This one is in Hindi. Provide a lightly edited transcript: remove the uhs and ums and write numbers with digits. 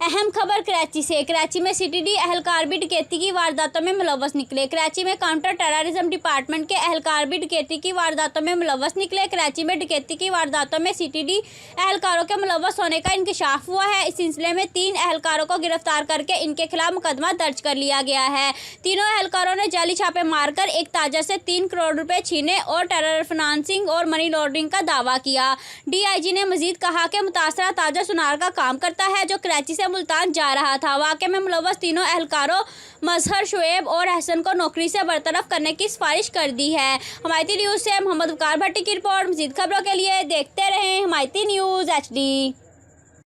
अहम खबर कराची से। कराची में सीटीडी एहलकार भी डकैती की वारदातों में मुलव्वस निकले। कराची में काउंटर टेररिज्म डिपार्टमेंट के एहलकार भी डकैती की वारदातों में मुलव्वस निकले। कराची में डकैती की वारदातों में सीटीडी एहलकारों के मुलव्वस होने का इंकशाफ हुआ है। इस सिलसिले में 3 एहलकारों को गिरफ्तार करके इनके खिलाफ मुकदमा दर्ज कर लिया गया है। तीनों एहलकारों ने जाली छापे मारकर एक ताजर से 3 करोड़ रुपए छीने और टेरर फाइनेंसिंग और मनी लॉन्ड्रिंग का दावा किया। डीआईजी ने मजीद कहा कि मुतासरा ताजर सुनार का काम करता है जो कराची से मुल्तान जा रहा था। वाक़े में मुलव्वस तीनों एहलकारों मजहर, शुएब और हसन को नौकरी से बरतरफ करने की सिफारिश कर दी है। हमायती न्यूज़ से मोहम्मद वकार भट्टी की रिपोर्ट। मजीद खबरों के लिए देखते रहें हमायती न्यूज़ HD।